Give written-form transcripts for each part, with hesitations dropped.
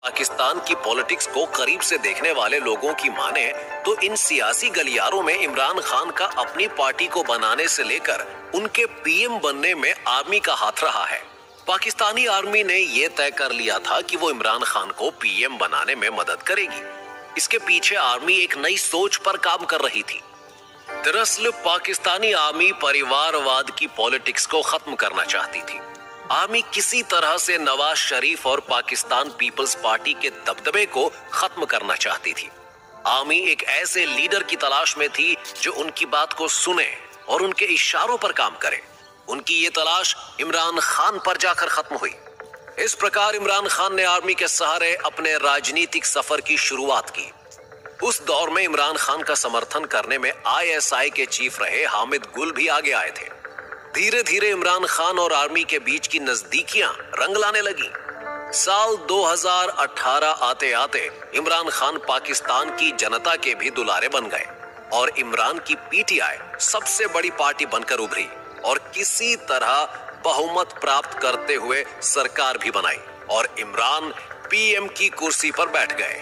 पाकिस्तान की पॉलिटिक्स को करीब से देखने वाले लोगों की माने तो इन सियासी गलियारों में इमरान खान का अपनी पार्टी को बनाने से लेकर उनके पीएम बनने में आर्मी का हाथ रहा है। पाकिस्तानी आर्मी ने यह तय कर लिया था कि वो इमरान खान को पीएम बनाने में मदद करेगी। इसके पीछे आर्मी एक नई सोच पर काम कर रही थी। दरअसल पाकिस्तानी आर्मी परिवारवाद की पॉलिटिक्स को खत्म करना चाहती थी। आर्मी किसी तरह से नवाज शरीफ और पाकिस्तान पीपल्स पार्टी के दबदबे को खत्म करना चाहती थी। आर्मी एक ऐसे लीडर की तलाश में थी जो उनकी बात को सुने और उनके इशारों पर काम करे। उनकी ये तलाश इमरान खान पर जाकर खत्म हुई। इस प्रकार इमरान खान ने आर्मी के सहारे अपने राजनीतिक सफर की शुरुआत की। उस दौर में इमरान खान का समर्थन करने में आईएसआई के चीफ रहे हामिद गुल भी आगे आए थे। धीरे धीरे इमरान खान और आर्मी के बीच की नजदीकियां रंग लाने लगी। साल 2018 आते आते इमरान खान पाकिस्तान की जनता के भी दुलारे बन गए और इमरान की पीटीआई सबसे बड़ी पार्टी बनकर उभरी और किसी तरह बहुमत प्राप्त करते हुए सरकार भी बनाई और इमरान पीएम की कुर्सी पर बैठ गए।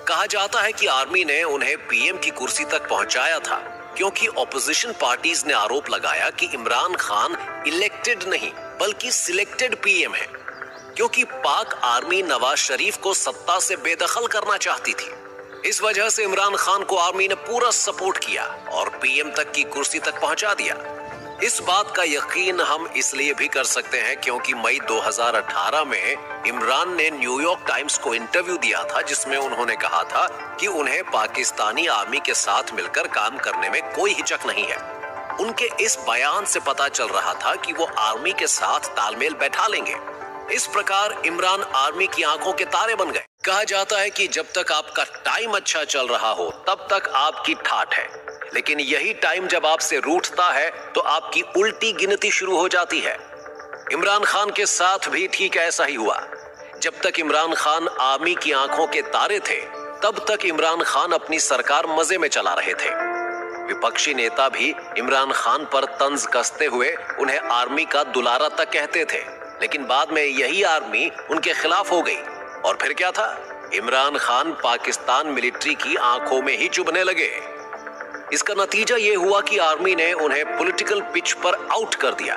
कहा जाता है कि आर्मी ने उन्हें पीएम की कुर्सी तक पहुंचाया था क्योंकि ऑपोजिशन पार्टीज ने आरोप लगाया कि इमरान खान इलेक्टेड नहीं बल्कि सिलेक्टेड पीएम है, क्योंकि पाक आर्मी नवाज शरीफ को सत्ता से बेदखल करना चाहती थी। इस वजह से इमरान खान को आर्मी ने पूरा सपोर्ट किया और पीएम तक की कुर्सी तक पहुंचा दिया। इस बात का यकीन हम इसलिए भी कर सकते हैं क्योंकि मई 2018 में इमरान ने न्यूयॉर्क टाइम्स को इंटरव्यू दिया था जिसमें उन्होंने कहा था कि उन्हें पाकिस्तानी आर्मी के साथ मिलकर काम करने में कोई हिचक नहीं है। उनके इस बयान से पता चल रहा था कि वो आर्मी के साथ तालमेल बैठा लेंगे। इस प्रकार इमरान आर्मी की आंखों के तारे बन गए। कहा जाता है कि जब तक आपका टाइम अच्छा चल रहा हो तब तक आपकी ठाठ है, लेकिन यही टाइम जब आपसे रूठता है तो आपकी उल्टी गिनती शुरू हो जाती है। इमरान खान के साथ भी ठीक ऐसा ही हुआ। जब तक इमरान खान आर्मी की आंखों के तारे थे तब तक इमरान खान अपनी सरकार मजे में चला रहे थे। विपक्षी नेता भी इमरान खान पर तंज कसते हुए उन्हें आर्मी का दुलारा तक कहते थे, लेकिन बाद में यही आर्मी उनके खिलाफ हो गई और फिर क्या था, इमरान खान पाकिस्तान मिलिट्री की आंखों में ही चुभने लगे। इसका नतीजा ये हुआ कि आर्मी ने उन्हें पॉलिटिकल पिच पर आउट कर दिया।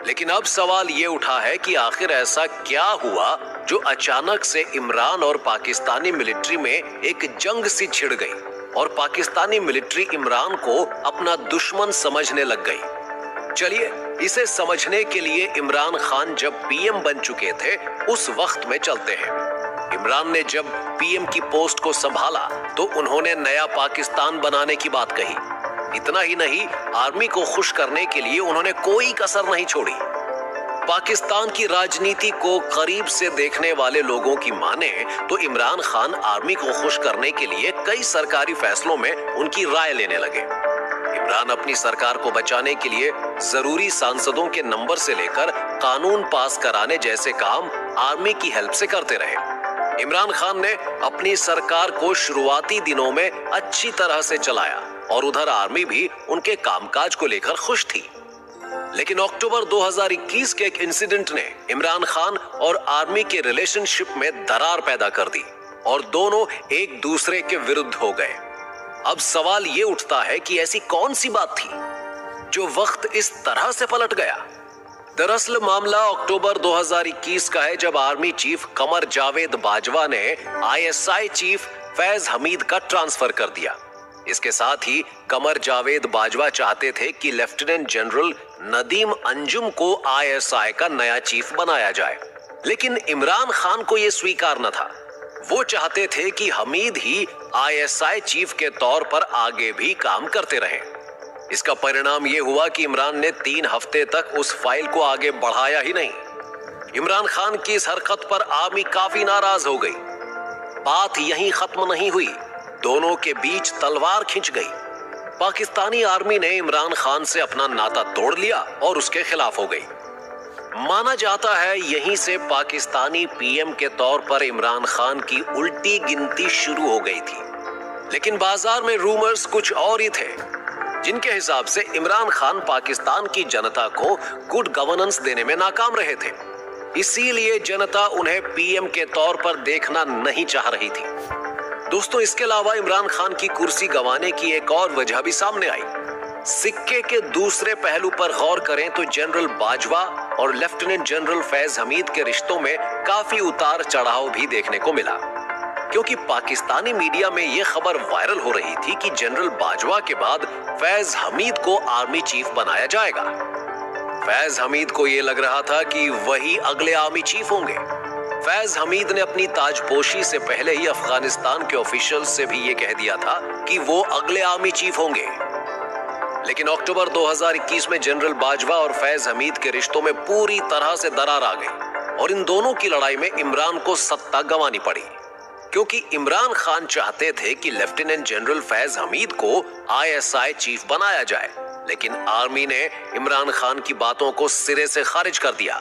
लेकिन अब सवाल ये उठा है कि आखिर ऐसा क्या हुआ जो अचानक से इमरान और पाकिस्तानी मिलिट्री में एक जंग सी छिड़ गई और पाकिस्तानी मिलिट्री इमरान को अपना दुश्मन समझने लग गई। चलिए इसे समझने के लिए इमरान खान जब पीएम बन चुके थे उस वक्त में चलते हैं। इमरान ने जब पीएम की पोस्ट को संभाला तो उन्होंने नया पाकिस्तान बनाने की बात कही। इतना ही नहीं, आर्मी को खुश करने के लिए उन्होंने कोई कसर नहीं छोड़ी। पाकिस्तान की राजनीति को करीब से देखने वाले लोगों की माने तो इमरान खान आर्मी को खुश करने के लिए कई सरकारी फैसलों में उनकी राय लेने लगे। इमरान अपनी सरकार को बचाने के लिए जरूरी सांसदों के नंबर से लेकर कानून पास कराने जैसे काम आर्मी की हेल्प से करते रहे। इमरान खान ने अपनी सरकार को शुरुआती दिनों में अच्छी तरह से चलाया और उधर आर्मी भी उनके कामकाज को लेकर खुश थी। लेकिन अक्टूबर 2021 के एक इंसिडेंट ने इमरान खान और आर्मी के रिलेशनशिप में दरार पैदा कर दी और दोनों एक दूसरे के विरुद्ध हो गए। अब सवाल ये उठता है कि ऐसी कौन सी बात थी जो वक्त इस तरह से पलट गया। दरअसल मामला अक्टूबर 2021 का है जब आर्मी चीफ कमर जावेद बाजवा ने आईएसआई चीफ फैज हमीद का ट्रांसफर कर दिया। इसके साथ ही कमर जावेद बाजवा चाहते थे कि लेफ्टिनेंट जनरल नदीम अंजुम को आईएसआई का नया चीफ बनाया जाए, लेकिन इमरान खान को यह स्वीकार न था। वो चाहते थे कि हमीद ही आईएसआई चीफ के तौर पर आगे भी काम करते रहें। इसका परिणाम यह हुआ कि इमरान ने 3 हफ्ते तक उस फाइल को आगे बढ़ाया ही नहीं। इमरान खान की इस हरकत पर आर्मी काफी नाराज हो गई। बात यहीं खत्म नहीं हुई, दोनों के बीच तलवार खिंच गई। पाकिस्तानी आर्मी ने इमरान खान से अपना नाता तोड़ लिया और उसके खिलाफ हो गई। माना जाता है यहीं से पाकिस्तानी पीएम के तौर पर इमरान खान की उल्टी गिनती शुरू हो गई थी। लेकिन बाजार में रूमर्स कुछ और ही थे, जिनके हिसाब से इमरान खान पाकिस्तान की जनता को गुड गवर्नेंस देने में नाकाम रहे थे। इसीलिए जनता उन्हें पीएम के तौर पर देखना नहीं चाह रही थी। दोस्तों, इसके अलावा इमरान खान की कुर्सी गंवाने की एक और वजह भी सामने आई। सिक्के के दूसरे पहलू पर गौर करें तो जनरल बाजवा और लेफ्टिनेंट जनरल फैज हमीद के रिश्तों में काफी उतार चढ़ाव भी देखने को मिला, क्योंकि पाकिस्तानी मीडिया में यह खबर वायरल हो रही थी कि जनरल बाजवा के बाद फैज हमीद को आर्मी चीफ बनाया जाएगा। फैज हमीद को यह लग रहा था कि वही अगले आर्मी चीफ होंगे। फैज हमीद ने अपनी ताजपोशी से पहले ही अफगानिस्तान के ऑफिशियल से भी ये कह दिया था कि वो अगले आर्मी चीफ होंगे। लेकिन अक्टूबर 2021 में जनरल बाजवा और फैज हमीद के रिश्तों में पूरी तरह से दरार आ गई और इन दोनों की लड़ाई में इमरान को सत्ता गंवानी पड़ी, क्योंकि इमरान खान चाहते थे कि लेफ्टिनेंट जनरल फैज हमीद को आईएसआई चीफ बनाया जाए, लेकिन आर्मी ने इमरान खान की बातों को सिरे से खारिज कर दिया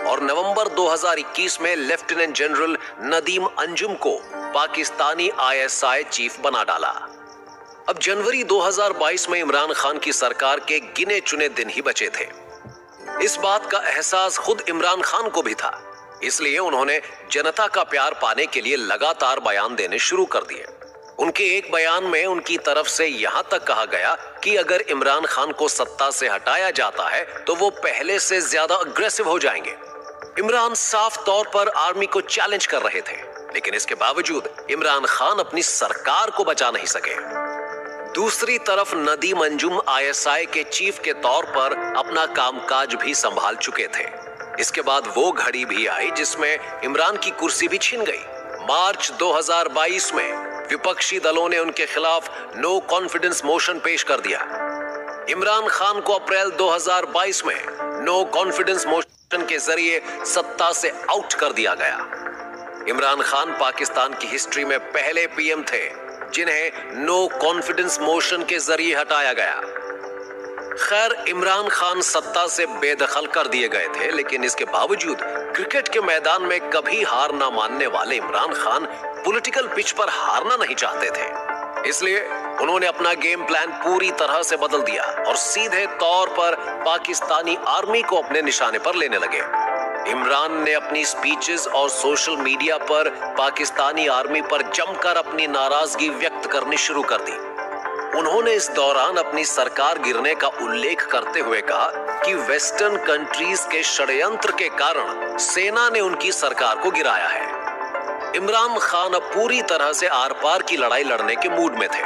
और नवंबर 2021 में लेफ्टिनेंट जनरल नदीम अंजुम को पाकिस्तानी आईएसआई चीफ बना डाला। अब जनवरी 2022 में इमरान खान की सरकार के गिने चुने दिन ही बचे थे। इस बात का एहसास खुद इमरान खान को भी था, इसलिए उन्होंने जनता का प्यार पाने के लिए लगातार बयान देने शुरू कर दिए। उनके एक बयान में उनकी तरफ से यहां तक कहा गया कि अगर इमरान खान को सत्ता से हटाया जाता है तो वो पहले से ज्यादा अग्रेसिव हो जाएंगे। इमरान साफ तौर पर आर्मी को चैलेंज कर रहे थे, लेकिन इसके बावजूद इमरान खान अपनी सरकार को बचा नहीं सके। दूसरी तरफ नदीम अंजुम आईएसआई के चीफ के तौर पर अपना कामकाज भी संभाल चुके थे। इसके बाद वो घड़ी भी आई जिसमें इमरान की कुर्सी भी छिन गई। मार्च 2022 में विपक्षी दलों ने उनके खिलाफ नो कॉन्फिडेंस मोशन पेश कर दिया। इमरान खान को अप्रैल 2022 में नो कॉन्फिडेंस मोशन के जरिए सत्ता से आउट कर दिया गया। इमरान खान पाकिस्तान की हिस्ट्री में पहले पीएम थे जिन्हें नो कॉन्फिडेंस मोशन के जरिए हटाया गया। खैर, इमरान खान सत्ता से बेदखल कर दिए गए थे, लेकिन इसके बावजूद क्रिकेट के मैदान में कभी हार ना मानने वाले इमरान खान पॉलिटिकल पिच पर हारना नहीं चाहते थे। इसलिए उन्होंने अपना गेम प्लान पूरी तरह से बदल दिया और सीधे तौर पर पाकिस्तानी आर्मी को अपने निशाने पर लेने लगे। इमरान ने अपनी स्पीचेस और सोशल मीडिया पर पाकिस्तानी आर्मी पर जमकर अपनी नाराजगी व्यक्त करनी शुरू कर दी। उन्होंने इस दौरान अपनी सरकार गिरने का उल्लेख करते हुए कहा कि वेस्टर्न कंट्रीज के षड्यंत्र के कारण सेना ने उनकी सरकार को गिराया है। इमरान खान अब पूरी तरह से आर पार की लड़ाई लड़ने के मूड में थे।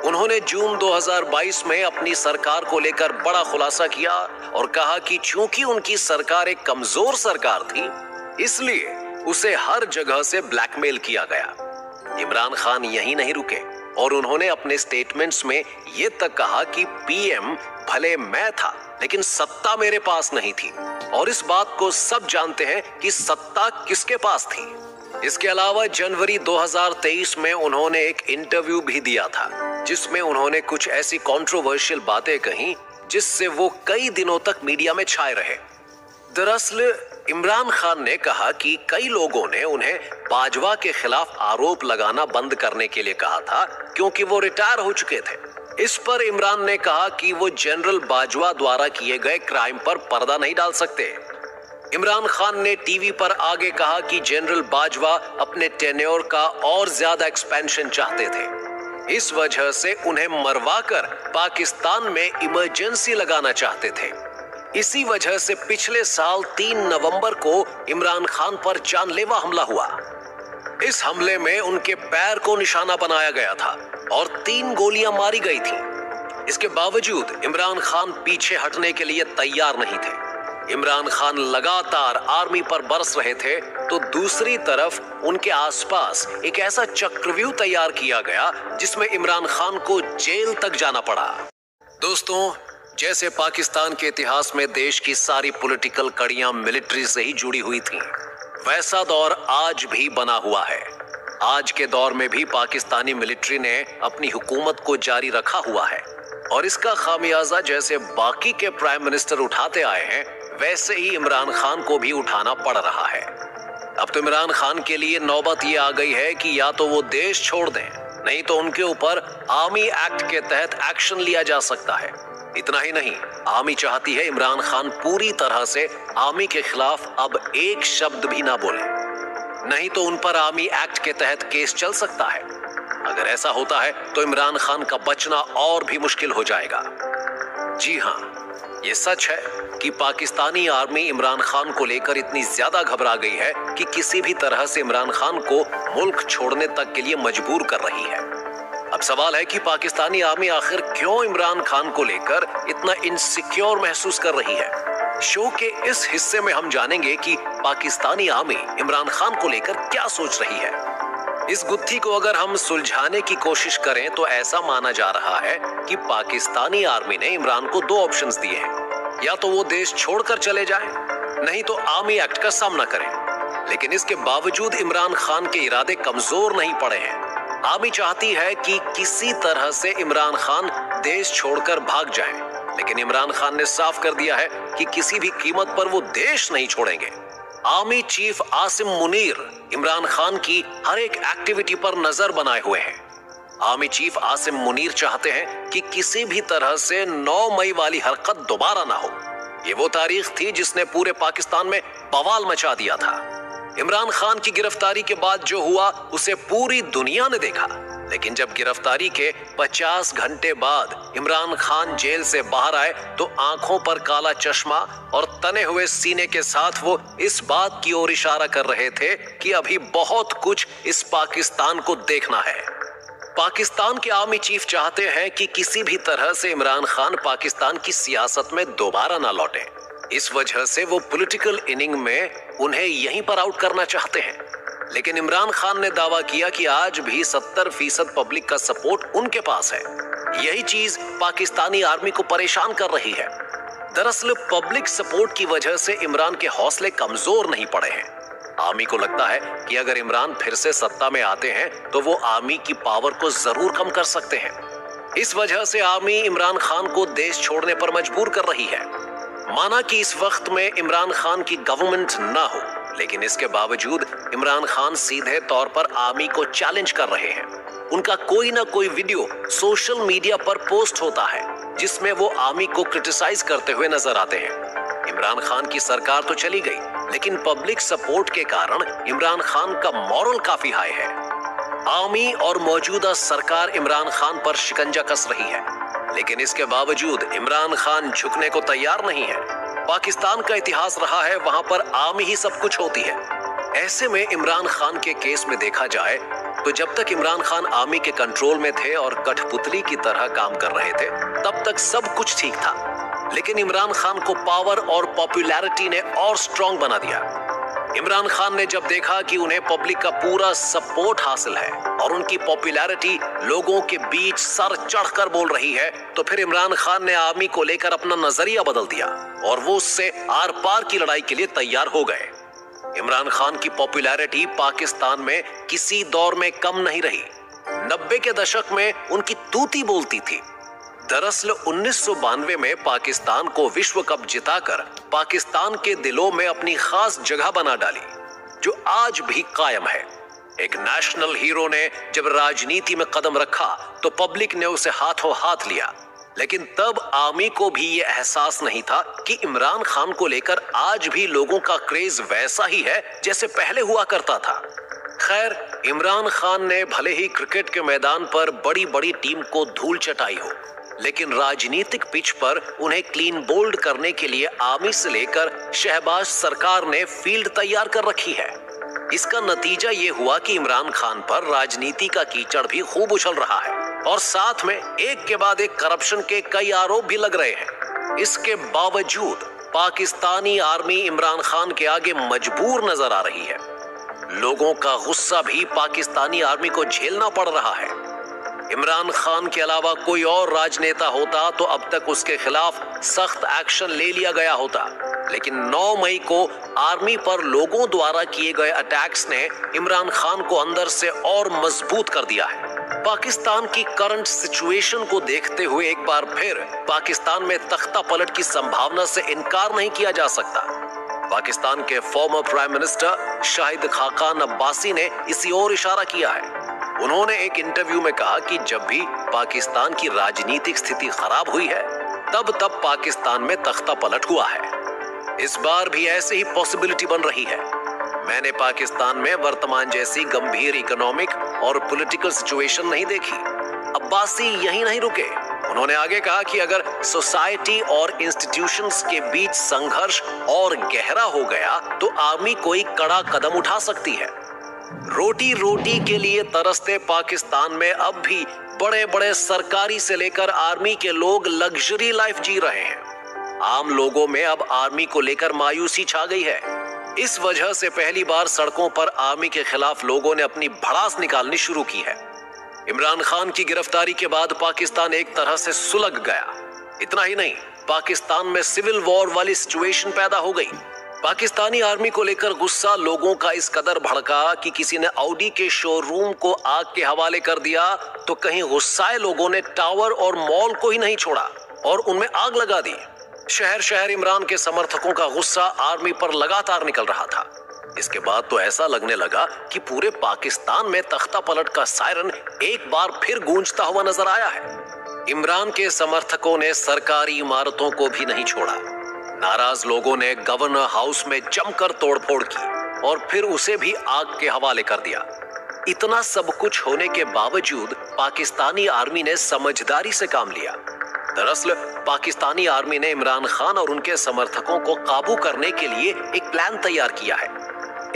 उन्होंने जून 2022 में अपनी सरकार को लेकर बड़ा खुलासा किया और कहा कि चूंकि उनकी सरकार एक कमजोर सरकार थी, इसलिए उसे हर जगह से ब्लैकमेल किया गया। इमरान खान यहीं नहीं रुके और उन्होंने अपने स्टेटमेंट्स में ये तक कहा कि पीएम भले मैं था, लेकिन सत्ता मेरे पास नहीं थी और इस बात को सब जानते हैं कि सत्ता किसके पास थी। इसके अलावा जनवरी 2023 में उन्होंने एक इंटरव्यू भी दिया था जिसमें उन्होंने कुछ ऐसी कंट्रोवर्शियल बातें कही जिससे वो कई दिनों तक मीडिया में छाए रहे। दरअसल इमरान खान ने कहा कि कई लोगों ने उन्हें बाजवा के खिलाफ आरोप लगाना बंद करने के लिए कहा था क्योंकि वो रिटायर हो चुके थे। इस पर इमरान ने कहा कि वो जनरल बाजवा द्वारा किए गए क्राइम पर पर्दा नहीं डाल सकते। इमरान खान ने टीवी पर आगे कहा कि जनरल बाजवा अपने टेन्योर का और ज्यादा एक्सपेंशन चाहते थे, इस वजह से उन्हें मरवाकर पाकिस्तान में इमरजेंसी लगाना चाहते थे। इसी वजह से पिछले साल 3 नवंबर को इमरान खान पर जानलेवा हमला हुआ। इस हमले में उनके पैर को निशाना बनाया गया था और 3 गोलियां मारी गई थी। इसके बावजूद इमरान खान पीछे हटने के लिए तैयार नहीं थे। इमरान खान लगातार आर्मी पर बरस रहे थे तो दूसरी तरफ उनके आसपास एक ऐसा चक्रव्यूह तैयार किया गया जिसमें इमरान खान को जेल तक जाना पड़ा। दोस्तों, जैसे पाकिस्तान के इतिहास में देश की सारी पॉलिटिकल कड़ियां मिलिट्री से ही जुड़ी हुई थीं, वैसा दौर आज भी बना हुआ है। आज के दौर में भी पाकिस्तानी मिलिट्री ने अपनी हुकूमत को जारी रखा हुआ है और इसका खामियाजा जैसे बाकी के प्राइम मिनिस्टर उठाते आए हैं, वैसे ही इमरान खान को भी उठाना पड़ रहा है। अब तो इमरान खान के लिए नौबत ये आ गई है कि या तो वो देश छोड़ दें, नहीं तो उनके ऊपर आर्मी एक्ट के तहत एक्शन लिया जा सकता है। इतना ही नहीं, आर्मी चाहती है इमरान खान पूरी तरह से आर्मी के खिलाफ अब एक शब्द भी ना बोले, नहीं तो उन पर आर्मी एक्ट के तहत केस चल सकता है। अगर ऐसा होता है तो इमरान खान का बचना और भी मुश्किल हो जाएगा। जी हां, ये सच है कि पाकिस्तानी आर्मी इमरान खान को लेकर इतनी ज्यादा घबरा गई है कि किसी भी तरह से इमरान खान को मुल्क छोड़ने तक के लिए मजबूर कर रही है। अब सवाल है कि पाकिस्तानी आर्मी आखिर क्यों इमरान खान को लेकर इतना इनसिक्योर महसूस कर रही है। शो के इस हिस्से में हम जानेंगे कि पाकिस्तानी आर्मी इमरान खान को लेकर क्या सोच रही है। इस गुत्थी को अगर हम सुलझाने की कोशिश करें तो ऐसा माना जा रहा है कि पाकिस्तानी आर्मी ने इमरान को दो ऑप्शंस दिए हैं, या तो वो देश छोड़कर चले जाएं, नहीं तो आर्मी एक्ट का सामना करें। लेकिन इसके बावजूद इमरान खान के इरादे कमजोर नहीं पड़े हैं। आर्मी चाहती है कि किसी तरह से इमरान खान देश छोड़कर भाग जाएं, लेकिन इमरान खान ने साफ कर दिया है कि किसी भी कीमत पर वो देश नहीं छोड़ेंगे। आर्मी चीफ आसिम मुनीर इमरान खान की हर एक एक्टिविटी पर नजर बनाए हुए हैं। आर्मी चीफ आसिम मुनीर चाहते हैं कि किसी भी तरह से 9 मई वाली हरकत दोबारा ना हो। ये वो तारीख थी जिसने पूरे पाकिस्तान में बवाल मचा दिया था। इमरान खान की गिरफ्तारी के बाद जो हुआ उसे पूरी दुनिया ने देखा, लेकिन जब गिरफ्तारी के 50 घंटे बाद इमरान खान जेल से बाहर आए तो आंखों पर काला चश्मा और तने हुए सीने के साथ वो इस बात की ओर इशारा कर रहे थे कि अभी बहुत कुछ इस पाकिस्तान को देखना है। पाकिस्तान के आर्मी चीफ चाहते हैं कि किसी भी तरह से इमरान खान पाकिस्तान की सियासत में दोबारा ना लौटे। इस वजह से वो पॉलिटिकल इनिंग में उन्हें यहीं पर आउट करना चाहते हैं। लेकिन इमरान खान ने दावा किया कि आज भी 70% पब्लिक का सपोर्ट उनके पास है। यही चीज पाकिस्तानी आर्मी को परेशान कर रही है। दरअसल पब्लिक सपोर्ट की वजह से इमरान के हौसले कमजोर नहीं पड़े हैं। आर्मी को लगता है कि अगर इमरान फिर से सत्ता में आते हैं तो वो आर्मी की पावर को जरूर कम कर सकते हैं। इस वजह से आर्मी इमरान खान को देश छोड़ने पर मजबूर कर रही है। माना कि इस वक्त में इमरान खान की गवर्नमेंट ना हो, लेकिन इसके बावजूद इमरान खान सीधे तौर पर आर्मी को चैलेंज कर रहे हैं। उनका कोई ना कोई वीडियो सोशल मीडिया पर पोस्ट होता है जिसमें वो आर्मी को क्रिटिसाइज करते हुए नजर आते हैं। इमरान खान की सरकार तो चली गई, लेकिन पब्लिक सपोर्ट के कारण इमरान खान का मॉरल काफी हाई है। आर्मी और मौजूदा सरकार इमरान खान पर शिकंजा कस रही है, लेकिन इसके बावजूद इमरान खान झुकने को तैयार नहीं है। पाकिस्तान का इतिहास रहा है वहां पर आर्मी ही सब कुछ होती है। ऐसे में इमरान खान के केस में देखा जाए तो जब तक इमरान खान आर्मी के कंट्रोल में थे और कठपुतली की तरह काम कर रहे थे तब तक सब कुछ ठीक था। लेकिन इमरान खान को पावर और पॉपुलैरिटी ने और स्ट्रॉन्ग बना दिया। इमरान खान ने जब देखा कि उन्हें पब्लिक का पूरा सपोर्ट हासिल है और उनकी पॉपुलैरिटी लोगों के बीच सर चढ़कर बोल रही है, तो फिर इमरान खान ने आर्मी को लेकर अपना नजरिया बदल दिया और वो उससे आर पार की लड़ाई के लिए तैयार हो गए। इमरान खान की पॉपुलैरिटी पाकिस्तान में किसी दौर में कम नहीं रही। 90 के दशक में उनकी तूती बोलती थी। दरअसल 1992 में पाकिस्तान को विश्व कप जिताकर पाकिस्तान के दिलों में अपनी खास जगह बना डाली, जो आज भी कायम है। एक नेशनल हीरो ने जब राजनीति में कदम रखा तो पब्लिक ने उसे हाथों हाथ लिया, लेकिन तब आर्मी को भी ये एहसास नहीं था कि इमरान खान को लेकर आज भी लोगों का क्रेज वैसा ही है जैसे पहले हुआ करता था। खैर, इमरान खान ने भले ही क्रिकेट के मैदान पर बड़ी बड़ी टीम को धूल चटाई हो, लेकिन राजनीतिक पिच पर उन्हें क्लीन बोल्ड करने के लिए आर्मी से लेकर शहबाज सरकार ने फील्ड तैयार कर रखी है। इसका नतीजा ये हुआ कि इमरान खान पर राजनीति का कीचड़ भी खूब उछल रहा है और साथ में एक के बाद एक करप्शन के कई आरोप भी लग रहे हैं। इसके बावजूद पाकिस्तानी आर्मी इमरान खान के आगे मजबूर नजर आ रही है। लोगों का गुस्सा भी पाकिस्तानी आर्मी को झेलना पड़ रहा है। इमरान खान के अलावा कोई और राजनेता होता तो अब तक उसके खिलाफ सख्त एक्शन ले लिया गया होता, लेकिन 9 मई को आर्मी पर लोगों द्वारा किए गए अटैक्स ने इमरान खान को अंदर से और मजबूत कर दिया है। पाकिस्तान की करंट सिचुएशन को देखते हुए एक बार फिर पाकिस्तान में तख्ता पलट की संभावना से इनकार नहीं किया जा सकता। पाकिस्तान के former prime minister Shahid Khaqan Abbasi ने इसी ओर इशारा किया है। उन्होंने एक इंटरव्यू में कहा कि जब भी पाकिस्तान की राजनीतिक स्थिति खराब हुई है तब पाकिस्तान में तख्ता पलट हुआ है। इस बार भी ऐसे ही पॉसिबिलिटी बन रही है। मैंने पाकिस्तान में वर्तमान जैसी गंभीर इकोनॉमिक और पॉलिटिकल सिचुएशन नहीं देखी। अब्बासी यहीं नहीं रुके। उन्होंने आगे कहा कि अगर सोसाइटी और इंस्टीट्यूशंस के बीच संघर्ष और गहरा हो गया तो आर्मी कोई कड़ा कदम उठा सकती है। रोटी के लिए तरसते पाकिस्तान में अब भी बड़े-बड़े सरकारी से लेकर आर्मी के लोग लग्जरी लाइफ जी रहे हैं। आम लोगों में अब आर्मी को लेकर मायूसी छा गई है। इस वजह से पहली बार सड़कों पर आर्मी के खिलाफ लोगों ने अपनी भड़ास निकालनी शुरू की है। इमरान खान की गिरफ्तारी के बाद पाकिस्तान एक तरह से सुलग गया। इतना ही नहीं, पाकिस्तान में सिविल वॉर वाली सिचुएशन पैदा हो गई। पाकिस्तानी आर्मी को लेकर गुस्सा लोगों का इस कदर भड़का कि किसी ने ऑडी के शोरूम को आग के हवाले कर दिया तो कहीं गुस्साए लोगों ने टावर और मॉल को ही नहीं छोड़ा और उनमें आग लगा दी। शहर शहर इमरान के समर्थकों का गुस्सा आर्मी पर लगातार निकल रहा था। इसके बाद तो ऐसा लगने लगा कि पूरे पाकिस्तान में तख्ता पलट का सायरन एक बार फिर गूंजता हुआ नजर आया है। इमरान के समर्थकों ने सरकारी इमारतों को भी नहीं छोड़ा। नाराज लोगों ने गवर्नर हाउस में जमकर तोड़फोड़ की और फिर उसे भी आग के हवाले कर दिया। इतना सब कुछ होने के बावजूद पाकिस्तानी आर्मी ने समझदारी से काम लिया। दरअसल पाकिस्तानी आर्मी ने इमरान खान और उनके समर्थकों को काबू करने के लिए एक प्लान तैयार किया है।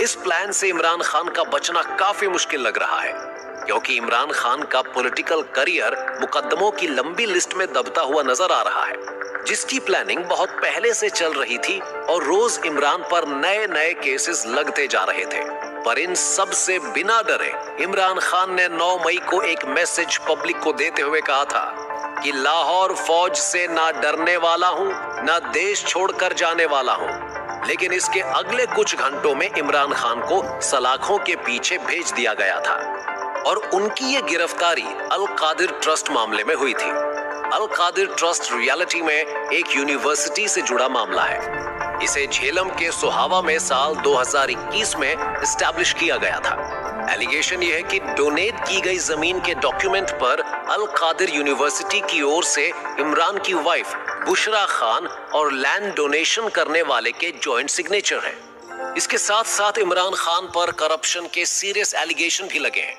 इस प्लान से इमरान खान का बचना काफी मुश्किल लग रहा है, क्योंकि इमरान खान का पॉलिटिकल करियर मुकदमों की लंबी लिस्ट में दबता हुआ नजर आ रहा है, जिसकी प्लानिंग बहुत पहले से चल रही थी और रोज इमरान पर नए नए केसेस लगते जा रहे थे। पर इन सब से बिना डरे इमरान खान ने 9 मई को एक मैसेज पब्लिक को देते हुए कहा था कि लाहौर फौज से ना डरने वाला हूं, ना देश छोड़कर जाने वाला हूं। लेकिन इसके अगले कुछ घंटों में इमरान खान को सलाखों के पीछे भेज दिया गया था और उनकी ये गिरफ्तारी अल कादिर ट्रस्ट मामले में हुई थी। अल कादिर ट्रस्ट रियलिटी में एक यूनिवर्सिटी से जुड़ा मामला है। इसे झेलम के सोहावा में साल 2021 में एस्टैब्लिश किया गया था। एलिगेशन यह है कि डोनेट की गई जमीन के डॉक्यूमेंट पर अल कादिर यूनिवर्सिटी की ओर से इमरान की वाइफ बुशरा खान और लैंड डोनेशन करने वाले के जॉइंट सिग्नेचर हैं। इसके साथ साथ इमरान खान पर करप्शन के सीरियस एलिगेशन भी लगे हैं।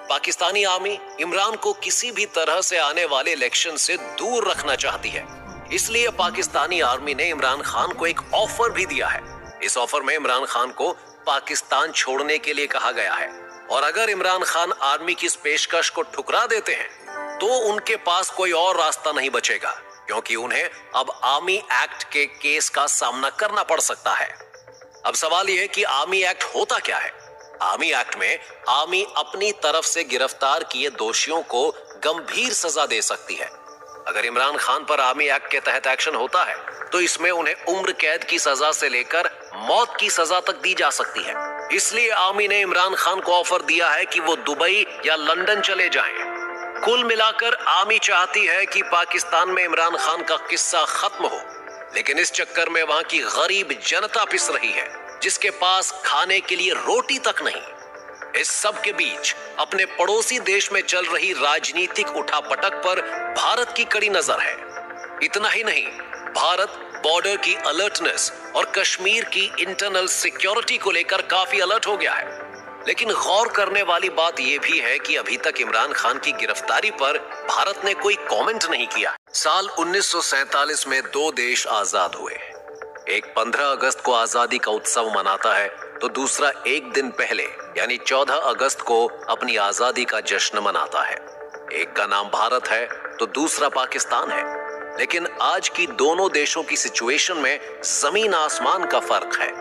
पाकिस्तानी आर्मी इमरान को किसी भी तरह से आने वाले इलेक्शन से दूर रखना चाहती है, इसलिए पाकिस्तानी आर्मी ने इमरान खान को एक ऑफर भी दिया है। इस ऑफर में इमरान खान को पाकिस्तान छोड़ने के लिए कहा गया है और अगर इमरान खान आर्मी की इस पेशकश को ठुकरा देते हैं तो उनके पास कोई और रास्ता नहीं बचेगा, क्योंकि उन्हें अब आर्मी एक्ट के केस का सामना करना पड़ सकता है। अब सवाल यह है कि आर्मी एक्ट होता क्या है। आर्मी एक्ट में आर्मी अपनी तरफ से गिरफ्तार किए दोषियों को गंभीर सजा दे सकती है। अगर इमरान खान पर आर्मी एक्ट के तहत एक्शन होता है तो इसमें उन्हें उम्र कैद की सजा से लेकर मौत की सजा तक दी जा सकती है। इसलिए आर्मी ने इमरान खान को ऑफर दिया है कि वो दुबई या लंदन चले जाएं। कुल मिलाकर आर्मी चाहती है कि पाकिस्तान में इमरान खान का किस्सा खत्म हो, लेकिन इस चक्कर में वहां की गरीब जनता पिस रही है, जिसके पास खाने के लिए रोटी तक नहीं। इस सब के बीच अपने पड़ोसी देश में चल रही राजनीतिक उठापटक पर भारत की कड़ी नजर है। इतना ही नहीं, भारत बॉर्डर की अलर्टनेस और कश्मीर की इंटरनल सिक्योरिटी को लेकर काफी अलर्ट हो गया है। लेकिन गौर करने वाली बात यह भी है कि अभी तक इमरान खान की गिरफ्तारी पर भारत ने कोई कमेंट नहीं किया। साल 1947 में 2 देश आजाद हुए। एक 15 अगस्त को आजादी का उत्सव मनाता है तो दूसरा एक दिन पहले यानी 14 अगस्त को अपनी आजादी का जश्न मनाता है। एक का नाम भारत है तो दूसरा पाकिस्तान है, लेकिन आज की दोनों देशों की सिचुएशन में जमीन आसमान का फर्क है।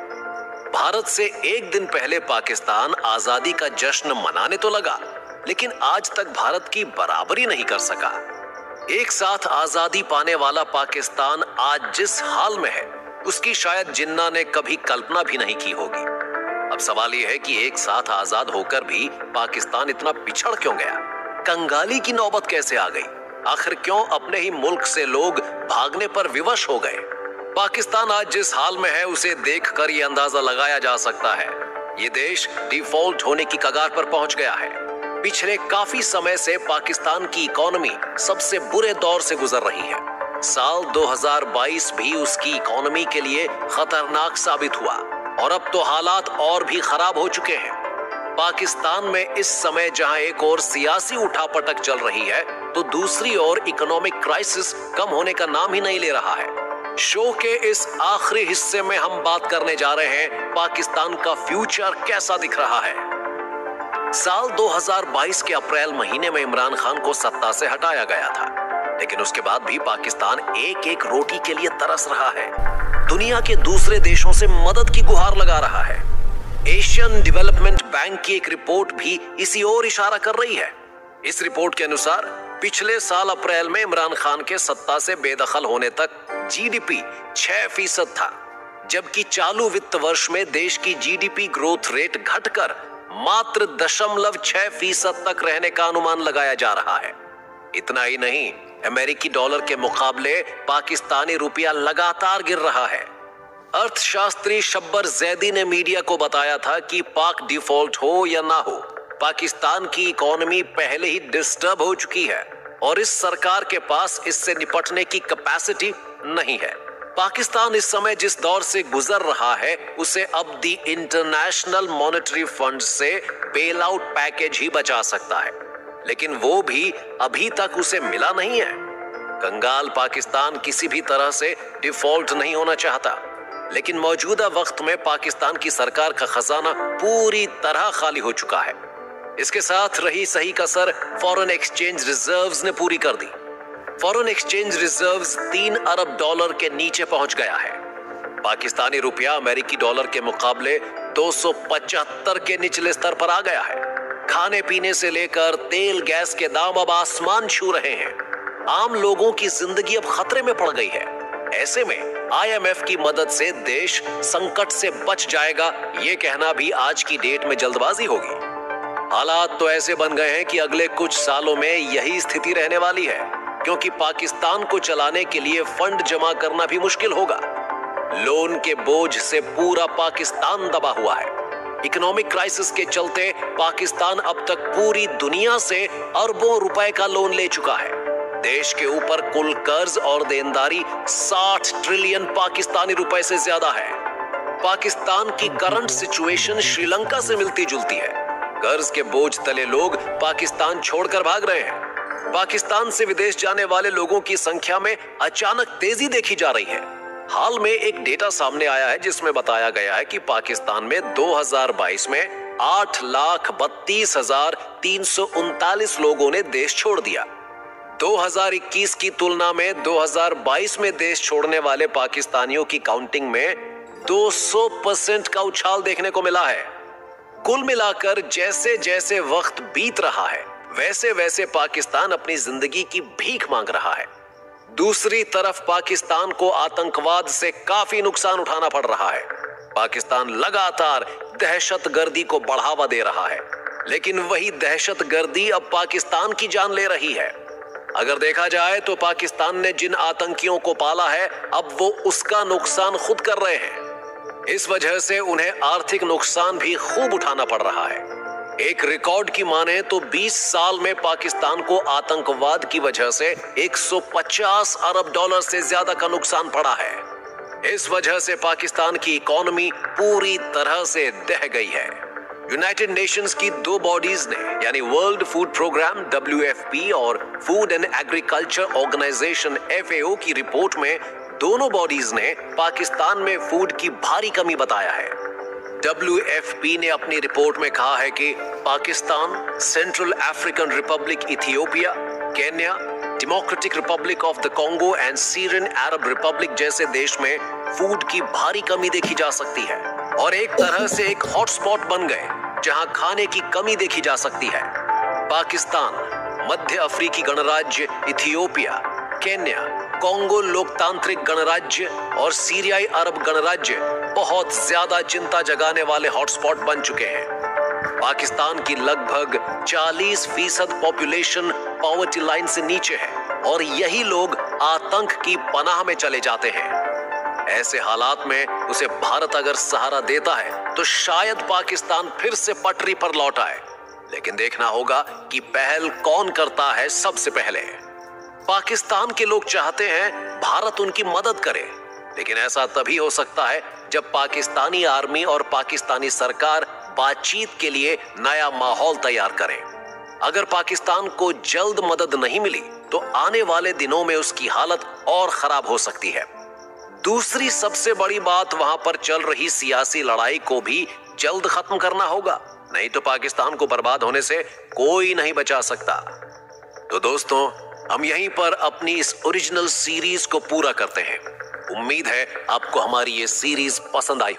भारत से एक दिन पहले पाकिस्तान आजादी का जश्न मनाने तो लगा, लेकिन आज तक भारत की बराबरी नहीं कर सका। एक साथ आजादी पाने वाला पाकिस्तान आज जिस हाल में है उसकी शायद जिन्ना ने कभी कल्पना भी नहीं की होगी। अब सवाल यह है कि एक साथ आजाद होकर भी पाकिस्तान इतना पिछड़ क्यों गया? कंगाली की नौबत कैसे आ गई? आखिर क्यों अपने ही मुल्क से लोग भागने पर विवश हो गए? पाकिस्तान आज जिस हाल में है उसे देखकर ये अंदाजा लगाया जा सकता है, ये देश डिफॉल्ट होने की कगार पर पहुंच गया है। पिछले काफी समय से पाकिस्तान की इकोनॉमी सबसे बुरे दौर से गुजर रही है। साल 2022 भी उसकी इकोनॉमी के लिए खतरनाक साबित हुआ और अब तो हालात और भी खराब हो चुके हैं। पाकिस्तान में इस समय जहां एक और सियासी उठापटक चल रही है तो दूसरी ओर इकोनॉमिक क्राइसिस कम होने का नाम ही नहीं ले रहा है। शो के इस आखिरी हिस्से में हम बात करने जा रहे हैं पाकिस्तान का फ्यूचर कैसा दिख रहा है। साल 2022 के अप्रैल महीने में इमरान खान को सत्ता से हटाया गया था, लेकिन उसके बाद भी पाकिस्तान एक एक रोटी के लिए तरस रहा है। दुनिया के दूसरे देशों से मदद की गुहार लगा रहा है। एशियन डेवलपमेंट बैंक की एक रिपोर्ट भी इसी ओर इशारा कर रही है। इस रिपोर्ट के अनुसार पिछले साल अप्रैल में इमरान खान के सत्ता से बेदखल होने तक जीडीपी 6% था, जबकि चालू वित्त वर्ष में देश की जीडीपी ग्रोथ रेट घटकर मात्र 0.6% तक रहने का अनुमान लगाया जा रहा है। इतना ही नहीं, अमेरिकी डॉलर के मुकाबले पाकिस्तानी रुपया लगातार गिर रहा है। अर्थशास्त्री शब्बर जैदी ने मीडिया को बताया था कि पाक डिफॉल्ट हो या ना हो, पाकिस्तान की इकोनॉमी पहले ही डिस्टर्ब हो चुकी है और इस सरकार के पास इससे निपटने की कैपेसिटी नहीं है। पाकिस्तान इस समय जिस दौर से गुजर रहा है उसे अब दी इंटरनेशनल मॉनेटरी फंड से बेल आउट पैकेज ही बचा सकता है, लेकिन वो भी अभी तक उसे मिला नहीं है। कंगाल पाकिस्तान किसी भी तरह से डिफॉल्ट नहीं होना चाहता, लेकिन मौजूदा वक्त में पाकिस्तान की सरकार का खजाना पूरी तरह खाली हो चुका है। इसके साथ रही सही कसर फॉरेन एक्सचेंज रिजर्व्स ने पूरी कर दी। फॉरेन एक्सचेंज रिजर्व्स 3 अरब डॉलर के नीचे पहुंच गया है। पाकिस्तानी रुपया अमेरिकी डॉलर के मुकाबले 275 के निचले स्तर पर आ गया है। खाने पीने से लेकर तेल गैस के दाम अब आसमान छू रहे हैं। आम लोगों की जिंदगी अब खतरे में पड़ गई है। ऐसे में आईएमएफ की मदद से देश संकट से बच जाएगा, ये कहना भी आज की डेट में जल्दबाजी होगी। हालात तो ऐसे बन गए हैं कि अगले कुछ सालों में यही स्थिति रहने वाली है, क्योंकि पाकिस्तान को चलाने के लिए फंड जमा करना भी मुश्किल होगा। लोन के बोझ से पूरा पाकिस्तान दबा हुआ है। इकोनॉमिक क्राइसिस के चलते पाकिस्तान अब तक पूरी दुनिया से अरबों रुपए का लोन ले चुका है। देश के ऊपर कुल कर्ज और देनदारी 60 ट्रिलियन पाकिस्तानी रुपए से ज्यादा है। पाकिस्तान की करंट सिचुएशन श्रीलंका से मिलती जुलती है। कर्ज के बोझ तले लोग पाकिस्तान छोड़कर भाग रहे हैं। पाकिस्तान से विदेश जाने वाले लोगों की संख्या में अचानक तेजी देखी जा रही है। हाल में एक डेटा सामने आया है जिसमें बताया गया है कि पाकिस्तान में 2022 में 8,32,339 लोगों ने देश छोड़ दिया। 2021 की तुलना में 2022 में देश छोड़ने वाले पाकिस्तानियों की काउंटिंग में 200% का उछाल देखने को मिला है। कुल मिलाकर जैसे जैसे वक्त बीत रहा है वैसे वैसे पाकिस्तान अपनी जिंदगी की भीख मांग रहा है। दूसरी तरफ पाकिस्तान को आतंकवाद से काफी नुकसान उठाना पड़ रहा है। पाकिस्तान लगातार दहशतगर्दी को बढ़ावा दे रहा है, लेकिन वही दहशतगर्दी अब पाकिस्तान की जान ले रही है। अगर देखा जाए तो पाकिस्तान ने जिन आतंकियों को पाला है अब वो उसका नुकसान खुद कर रहे हैं। इस वजह से उन्हें आर्थिक नुकसान भी खूब उठाना पड़ रहा है। एक रिकॉर्ड की माने तो 20 साल में पाकिस्तान को आतंकवाद की वजह से 150 अरब डॉलर से ज्यादा का नुकसान पड़ा है। इस वजह से पाकिस्तान की इकोनॉमी पूरी तरह से दह गई है। यूनाइटेड नेशंस की 2 बॉडीज ने यानी वर्ल्ड फूड प्रोग्राम WFP और food and agriculture organisation FAO की रिपोर्ट में दोनों बॉडीज ने पाकिस्तान में फूड की भारी कमी बताया है। WFP ने अपनी रिपोर्ट में कहा है कि Pakistan, central African Republic Ethiopia, Kenya, democratic Republic of the Congo and Syrian Arab Republic जैसे देश में फूड की भारी कमी देखी जा सकती है और एक तरह से एक हॉटस्पॉट बन गए जहां खाने की कमी देखी जा सकती है। पाकिस्तान, मध्य अफ्रीकी गणराज्य इथियोपिया, केन्या, कॉन्गो लोकतांत्रिक गणराज्य और सीरियाई अरब गणराज्य बहुत ज्यादा चिंता जगाने वाले हॉटस्पॉट बन चुके हैं। पाकिस्तान की लगभग 40% पॉपुलेशन पॉवर्टी लाइन से नीचे है और यही लोग आतंक की पनाह में चले जाते हैं। ऐसे हालात में उसे भारत अगर सहारा देता है तो शायद पाकिस्तान फिर से पटरी पर लौट आए, लेकिन देखना होगा कि पहल कौन करता है सबसे पहले। पाकिस्तान के लोग चाहते हैं भारत उनकी मदद करे, लेकिन ऐसा तभी हो सकता है जब पाकिस्तानी आर्मी और पाकिस्तानी सरकार बातचीत के लिए नया माहौल तैयार करें। अगर पाकिस्तान को जल्द मदद नहीं मिली तो आने वाले दिनों में उसकी हालत और खराब हो सकती है। दूसरी सबसे बड़ी बात, वहां पर चल रही सियासी लड़ाई को भी जल्द खत्म करना होगा, नहीं तो पाकिस्तान को बर्बाद होने से कोई नहीं बचा सकता। तो दोस्तों, हम यहीं पर अपनी इस ओरिजिनल सीरीज को पूरा करते हैं। उम्मीद है आपको हमारी ये सीरीज पसंद आई।